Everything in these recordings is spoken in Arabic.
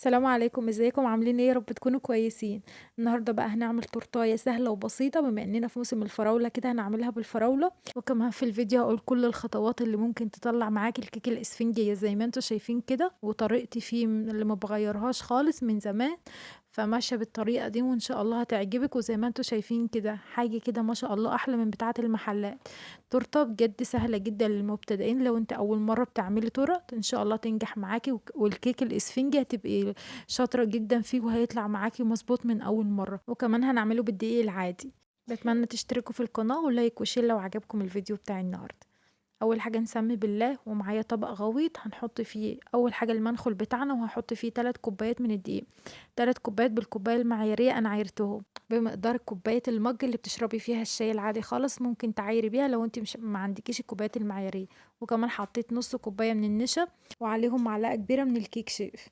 السلام عليكم، ازيكم عاملين ايه؟ يا رب تكونوا كويسين. النهارده بقى هنعمل تورتايه سهله وبسيطه، بما اننا في موسم الفراوله كده هنعملها بالفراوله. وكمان في الفيديو هقول كل الخطوات اللي ممكن تطلع معاكي الكيك الاسفنجي زي ما انتوا شايفين كده، وطريقتي فيه من اللي ما بغيرهاش خالص من زمان. فماشيه بالطريقه دي وان شاء الله هتعجبك، وزي ما انتوا شايفين كده حاجه كده ما شاء الله احلى من بتاعه المحلات. تورته بجد سهله جدا للمبتدئين، لو انت اول مره بتعملي تورت ان شاء الله تنجح معاكي، والكيك الاسفنجي هتبقي شاطرة جدًا فيه وهيطلع معاكِ مضبوط من أول مرة، وكمان هنعمله بالدقيق العادي. باتمنى تشتركوا في القناة ولايك وشير لو عجبكم الفيديو بتاعي النهارده. أول حاجة نسمي بالله، ومعايا طبق غويط هنحط فيه أول حاجة المنخل بتاعنا، وهاحط فيه 3 كوبايات من الدقيق. 3 كوبايات بالكوباية المعيارية أنا عايرتهم، بمقدار كوباية المَج اللي بتشربي فيها الشاي العادي خالص، ممكن تعايري بيها لو أنتِ مش ما عندكيش الكوبايات المعيارية. وكمان حطيت نُص كوباية من النشا، وعليهم معلقة كبيرة من الكيك شيف.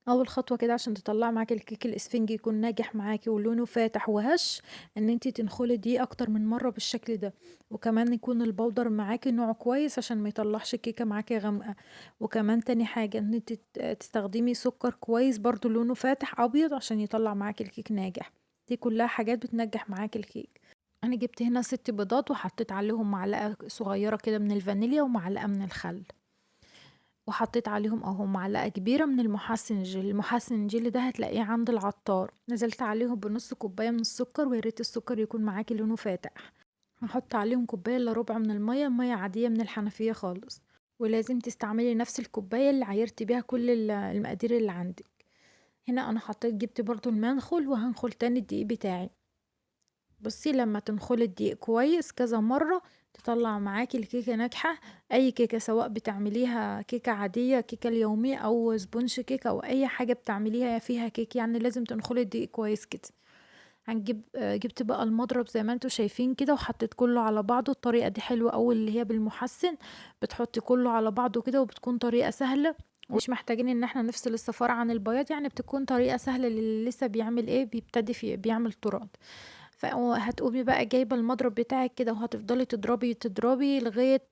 أول خطوة كده عشان تطلّعي معاكِ الكيك الإسفنجي يكون ناجح معاكِ ولونه فاتح وهش، إن أنتِ تنخلي دقيق أكتر من مرّة بالشكل ده، وكمان يكون البودر معاكِ نوعه كويس عشان ما يطلّعش الكيكة معاكِ غامقة. وكمان تاني حاجة إن أنتِ تستخدمي سكر كويس برضه لونه فاتح أبيض عشان يطلّع معاكِ الكيك ناجح. دي كلّها حاجات بتنجّح معاكِ الكيك. أنا جبت هنا 6 بيضات وحطيت عليهم معلقة صغيّرة كده من الفانيليا ومعلقة من الخل. وحطيت عليهم أهو معلقة كبيرة من المحسن الجيلي. المحسن الجيلي ده هتلاقيه عند العطار. نزلت عليهم بنص كوباية من السكر، ويا ريت السكر يكون معاكي لونه فاتح. هحط عليهم كوباية الا ربع من المية، مية عادية من الحنفية خالص. ولازم تستعملي نفس الكوباية اللي عايرتي بيها كل المقادير اللي عندك. هنا أنا جبت برضو المنخل، وهنخل تاني الدقيق بتاعي. بُصّي، لمّا تنخلي الدقيق كويس كذا مرّة، تطلّع معاكِ الكيكة ناجحة. أي كيكة سواء بتعمليها كيكة عادية، كيكة اليومية أو سبونج كيك أو أي حاجة بتعمليها فيها كيك، يعني لازم تنخلي الدقيق كويس كده. جِبت بقى المضرب زي ما أنتم شايفين كده، وحطيت كلّه على بعضه. الطريقة دي حلوة أوي اللي هي بالمُحسِّن، بتحطّي كلّه على بعضه كده، وبتكون طريقة سهلة، ومش محتاجين إن إحنا نفصل الصفار عن البياض، يعني بتكون طريقة سهلة للي لسه بيعمل إيه، بيبتدي بيعمل تورت. هتقومي بقى جايبة المضرب بتاعِك كده، وهتفضلي تضربي لغاية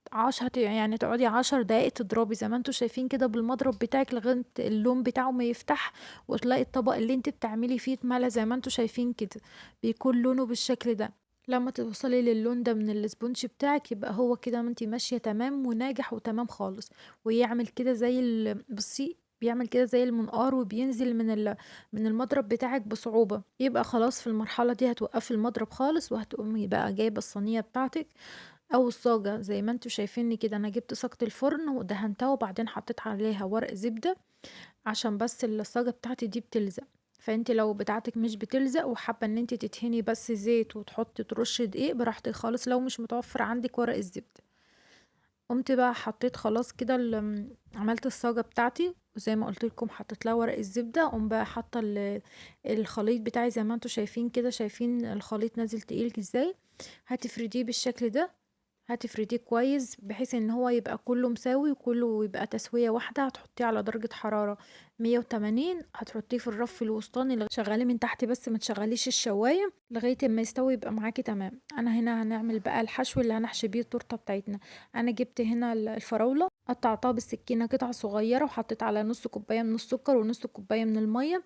يعني تقعدي 10 دقايق تضربي زي ما أنتم شايفين كده بالمضرب بتاعِك، لغاية اللون بتاعه ما يفتح، وتلاقي الطبق اللي أنتِ بتعملي فيه اتملا زي ما أنتم شايفين كده، بيكون لونه بالشكل ده. لمّا توصلي للون ده من السبونج بتاعِك، يبقى هو كده أنتِ ماشية تمام وناجح وتمام خالص. ويعمل كده زي بُصّي، بيعمل كده زي المنقار، وبينزل من المضرب بتاعِك بصعوبة. يبقى خلاص في المرحلة دي هتوقّفي المضرب خالص، وهتقومي بقى جايبة الصينية بتاعتِك أو الصاجة زي ما أنتم شايفينّي كده. أنا جِبت صاجة الفرن ودهنتها، وبعدين حطيت عليها ورق زبدة عشان بس الصاجة بتاعتي دي بتلزق. فأنتِ لو بتاعتِك مش بتلزق وحابة إن أنتِ تدهني بس زيت وتحطي ترشي دقيق، براحتك خالص لو مش متوفر عندِك ورق الزبدة. قُمت بقى حطيت خلاص كده عملت الصاجة بتاعتي، وزي ما قُلت لكم حطيت لها ورق الزبدة. أقوم بقى حاطة الخليط بتاعي زي ما أنتم شايفين كده، شايفين الخليط نازل تقيل إزاي. هتفرديه بالشكل ده، هتفرديه كويس بحيث إن هو يبقى كلّه مساوي وكلّه يبقى تسوية واحدة. هتحطيه على درجة حرارة 180، هتحطيه في الرف الوسطاني شغّليه من تحت بس ما تشغّليش الشواية لغاية أمّا يستوي يبقى معاكِ تمام. أنا هنا هنعمل بقى الحشو اللي هنحشي بيه التورتة بتاعتنا. أنا جبت هنا الفراولة، قطّعتها بالسكينة قطع صغيّرة، وحطيت على نُص كوباية من السكر ونُص كوباية من المَيّة،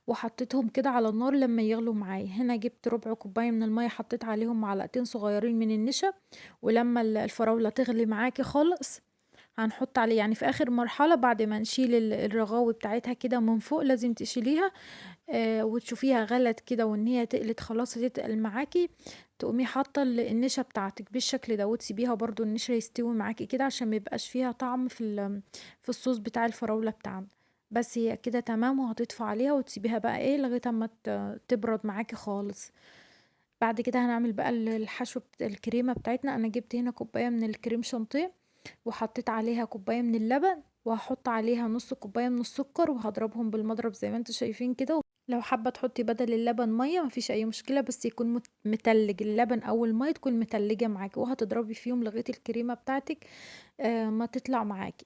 وحطيتهم كده على النار لمّا يغلوا معايا. هنا جبت ربع كوباية من المَيّة، حطيت عليهم معلقتين صغيّرين من النشا. ولمّا الفراولة تغلي معاكِ خالص، هنحط عليه يعني في آخر مرحلة بعد ما نشيل الرغاوي بتاعتها كده من فوق لازم تشيليها. وتشوفيها غلت كده وإن هي تقلت خلاص هتتقل معاكِ، تقومي حاطة النشا بتاعتِك بالشكل ده، وتسيبيها برضه النشا يستوي معاكِ كده عشان ما يبقاش فيها طعم في الصوص بتاع الفراولة بتاعنا. بس هي كده تمام، وهتطفي عليها وتسيبيها بقى إيه لغاية أمّا تبرد معاكِ خالص. بعد كده هنعمل بقى الحشو الكريمة بتاعتنا. أنا جبت هنا كوباية من الكريم شانتيه، وحطيت عليها كوباية من اللبن، وهاحط عليها نُص كوباية من السكر، وهاضربهم بالمضرب زي ما أنتم شايفين كده. لو حابة تحطي بدل اللبن مَيّة ما فيش أي مشكلة، بس يكون متلج اللبن أو المَيّة تكون متلجة معاكِ، وهتضربي فيهم لغاية الكريمة بتاعتِك ما تطلع معاكِ.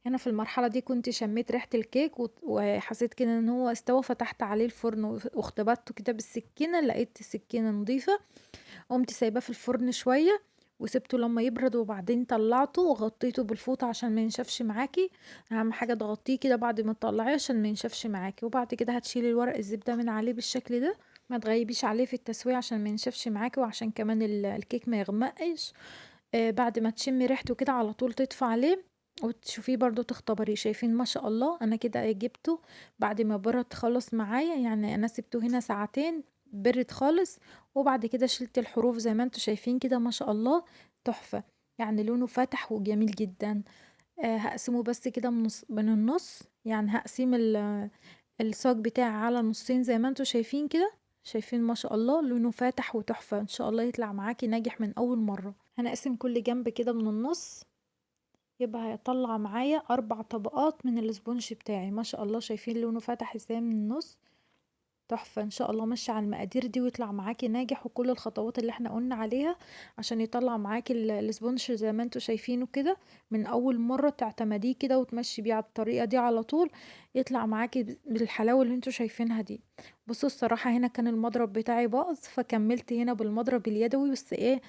هنا في المرحلة دي كنت شميت ريحة الكيك وحسيت كده إن هو استوى، فتحت عليه الفرن واختبرته كده بالسكينة، لقيت السكينة نضيفة. قُمت سايباه في الفرن شوية، وسبته لما يبرد وبعدين طلعته وغطيته بالفوطة عشان ما ينشفش معاكي. اهم حاجة تغطيه كده بعد ما تطلعيه عشان ما ينشفش معاكي، وبعد كده هتشيلي الورق الزبدة من عليه بالشكل ده. ما تغيبيش عليه في التسوية عشان ما ينشفش معاكي وعشان كمان الكيك ما يغمقش. بعد ما تشمي ريحته كده على طول تطفي عليه وتشوفيه برضو تختبريه. شايفين ما شاء الله انا كده جبته بعد ما برد خلص معايا، يعني انا سبته هنا ساعتين برد خالص، وبعد كده شلت الحروف زي ما انتوا شايفين كده ما شاء الله تحفة. يعني لونه فاتح وجميل جدا. هقسمه بس كده من النص، يعني هقسم الصاج بتاعي على نصين زي ما انتوا شايفين كده. شايفين ما شاء الله لونه فاتح وتحفة، ان شاء الله يطلع معاكي ناجح من اول مرة. هنقسم كل جنب كده من النص، يبقى هيطلع معايا 4 طبقات من الاسبونج بتاعي. ما شاء الله شايفين لونه فاتح ازاي من النص، تحفة. ان شاء الله ماشية على المقادير دي ويطلع معاكي ناجح، وكل الخطوات اللي احنا قلنا عليها عشان يطلع معاكي الاسبونج زي ما انتوا شايفينه كده. من اول مرة تعتمديه كده وتمشي بيه على الطريقة دي على طول يطلع معاكي بالحلاوة اللي انتوا شايفينها دي. بصوا الصراحة هنا كان المضرب بتاعي باظ، فكملت هنا بالمضرب اليدوي، بس ايه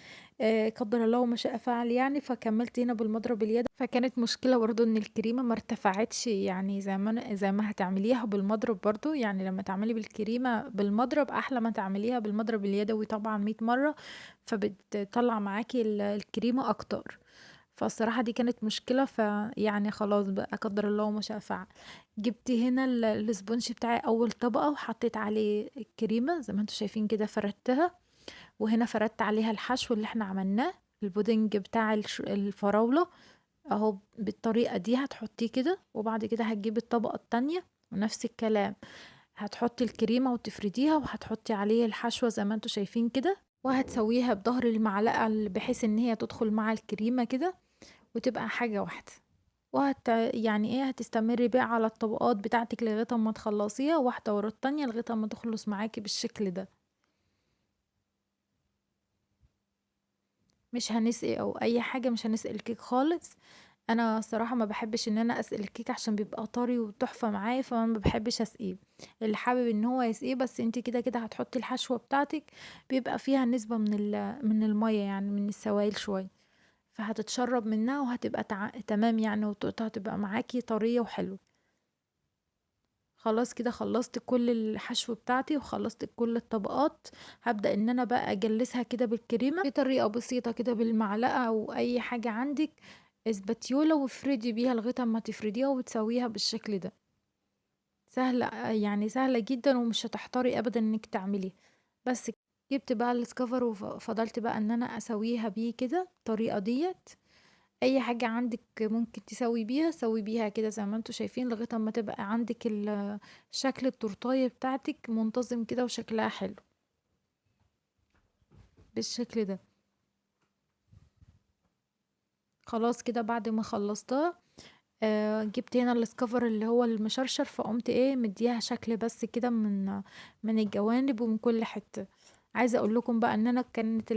قدر الله ما شاء فعل يعني، فكملت هنا بالمضرب اليدوي. فكانت مشكلة برضو ان الكريمة ما ارتفعتش، يعني زي ما هتعمليها بالمضرب برضو. يعني لما تعملي بالكريمة بالمضرب احلى ما تعمليها بالمضرب اليدوي طبعا 100 مرة، فبتطلع معاكي الكريمة اكتر. فالصراحة دي كانت مشكلة، فيعني خلاص بقى قدر الله ما شاء فعل. جبت هنا الاسبونج بتاعي اول طبقة وحطيت عليه الكريمة زي ما انتوا شايفين كده، فردتها. وهنا فردت عليها الحشو اللي احنا عملناه، البودنج بتاع الفراولة اهو. بالطريقة دي هتحطيه كده، وبعد كده هتجيبي الطبقة التانية ونفس الكلام، هتحطي الكريمة وتفرديها وهتحطي عليه الحشوة زي ما انتوا شايفين كده، وهتسويها بظهر المعلقة بحيث ان هي تدخل مع الكريمة كده وتبقى حاجة واحدة. يعني ايه هتستمري بقى على الطبقات بتاعتك لغاية ما تخلصيها واحدة ورا التانية لغاية ما تخلص معاكي بالشكل ده. مش هنسقي او اي حاجة، مش هنسقي الكيك خالص. انا صراحة ما بحبش ان انا اسقي الكيك عشان بيبقى طري وتحفة معايا، فما بحبش اسقيه. اللي حابب ان هو يسقيه بس انت كده كده هتحطي الحشوة بتاعتك، بيبقى فيها نسبة من المية يعني من السوائل شوية، فهتتشرب منها وهتبقى تمام يعني، وتقطع تبقى معاكي طرية وحلوة. خلاص كده خلصت كل الحشو بتاعتي وخلصت كل الطبقات. هبدأ ان انا بقى اجلسها كده بالكريمة بطريقة بسيطة كده بالمعلقة او اي حاجة عندك، اسباتيولا، وافردي بيها لغاية اما تفرديها وتسويها بالشكل ده. سهلة يعني سهلة جدا ومش هتحتاري ابدا انك تعمليها. بس جبت بقى السكافر وفضلت بقى ان انا اسويها بيه كده الطريقة ديت. اي حاجة عندك ممكن تسوي بيها، سوي بيها كده زي ما انتوا شايفين لغاية اما تبقى عندك شكل التورتاية بتاعتك منتظم كده وشكلها حلو بالشكل ده. خلاص كده بعد ما خلصتها جبت هنا السكافر اللي هو المشرشر، فقمت ايه مديها شكل بس كده من الجوانب ومن كل حتة. عايزة اقول لكم بقى ان انا كانت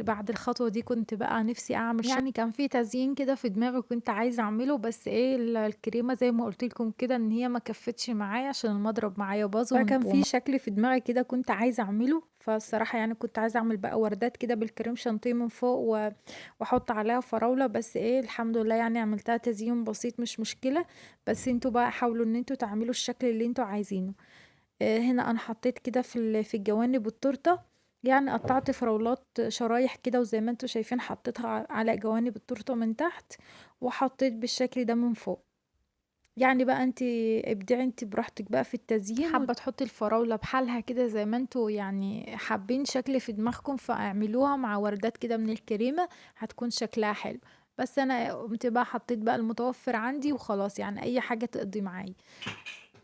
بعد الخطوة دي كنت بقى نفسي اعمل يعني كان في تزيين كده في دماغي كنت عايزة اعمله، بس ايه الكريمة زي ما قلت لكم كده ان هي ما كفتش معايا عشان المضرب معايا باظ، فكان في شكل في دماغي كده كنت عايزة اعمله. فالصراحة يعني كنت عايزة اعمل بقى وردات كده بالكريم شانتيه من فوق واحط عليها فراولة، بس ايه الحمد لله يعني عملتها تزيين بسيط مش مشكلة. بس انتوا بقى حاولوا ان انتوا تعملوا الشكل اللي انتوا عايزينه. هنا انا حطيت كده في الجوانب التورته، يعني قطعت فراولات شرايح كده وزي ما انتوا شايفين حطيتها على جوانب التورته من تحت، وحطيت بالشكل ده من فوق. يعني بقى انت ابدعي انت براحتك بقى في التزيين، حابه تحطي الفراوله بحالها كده زي ما انتوا يعني حابين شكل في دماغكم فاعملوها مع وردات كده من الكريمه هتكون شكلها حلو. بس انا قمت بقى حطيت بقى المتوفر عندي وخلاص، يعني اي حاجه تقضي معايا.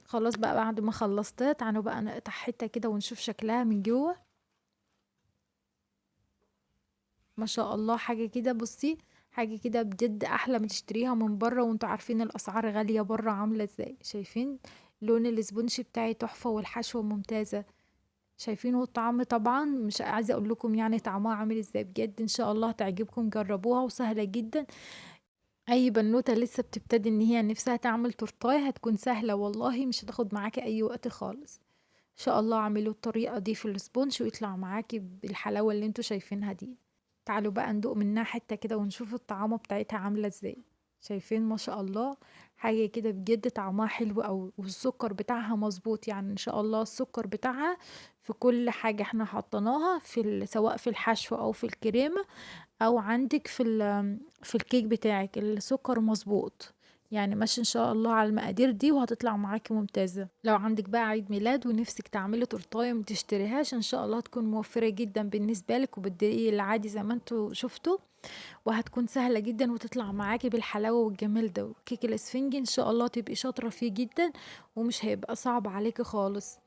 خلاص بقى بعد ما خلصتها تعالوا بقى نقطع حته كده ونشوف شكلها من جوه. ما شاء الله حاجه كده بصي، حاجه كده بجد احلى من تشتريها من بره، وانتوا عارفين الاسعار غاليه بره عامله ازاي. شايفين لون الاسبونج بتاعي تحفه والحشوه ممتازه. شايفين والطعم طبعا مش عايزه اقول لكم يعني طعمها عامل ازاي، بجد ان شاء الله تعجبكم جربوها وسهله جدا. اي بنوته لسه بتبتدي ان هي نفسها تعمل تورتايه هتكون سهله والله، مش هتاخد معاكي اي وقت خالص. ان شاء الله اعملوا الطريقه دي في السبونج ويطلع معاكي بالحلاوه اللي انتوا شايفينها دي. تعالوا بقى ندوق منها حتة كده ونشوف الطعامة بتاعتها عاملة ازاي. شايفين ما شاء الله، حاجة كده بجد طعمها حلو أوي، والسكر بتاعها مظبوط، يعني ان شاء الله السكر بتاعها في كل حاجة احنا حطيناها سواء في الحشو او في الكريمة او عندك في الكيك بتاعك السكر مظبوط. يعني ماشي ان شاء الله على المقادير دي وهتطلع معاكي ممتازة. لو عندك بقى عيد ميلاد ونفسك تعملي تورتايه ما تشتريهاش، ان شاء الله هتكون موفرة جدا بالنسبة لك وبالدقيق العادي زي ما انتوا شفتوا، وهتكون سهلة جدا وتطلع معاكي بالحلاوة والجمال ده. كيك الاسفنجي ان شاء الله تبقي شاطرة فيه جدا ومش هيبقى صعب عليكي خالص.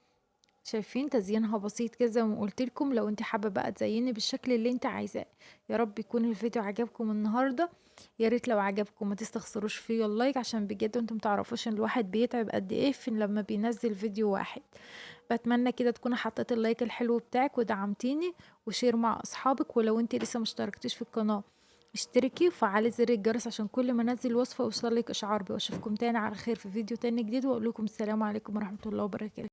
شايفين تزيينها بسيط كده زي ما قلت لكم، لو انت حابه بقى تزيني بالشكل اللي انت عايزاه. يا رب يكون الفيديو عجبكم النهارده. يا ريت لو عجبكم ما تستخسروش فيه اللايك، عشان بجد انتم متعرفوش ان الواحد بيتعب قد ايه في لما بينزل فيديو واحد. بتمنى كده تكوني حطيت اللايك الحلو بتاعك ودعمتيني، وشير مع اصحابك. ولو انت لسه مشتركتيش في القناه اشتركي وفعلي زر الجرس عشان كل ما انزل وصفه يوصلك اشعار بيه. واشوفكم تاني على خير في فيديو تاني جديد، واقول لكم السلام عليكم ورحمه الله وبركاته.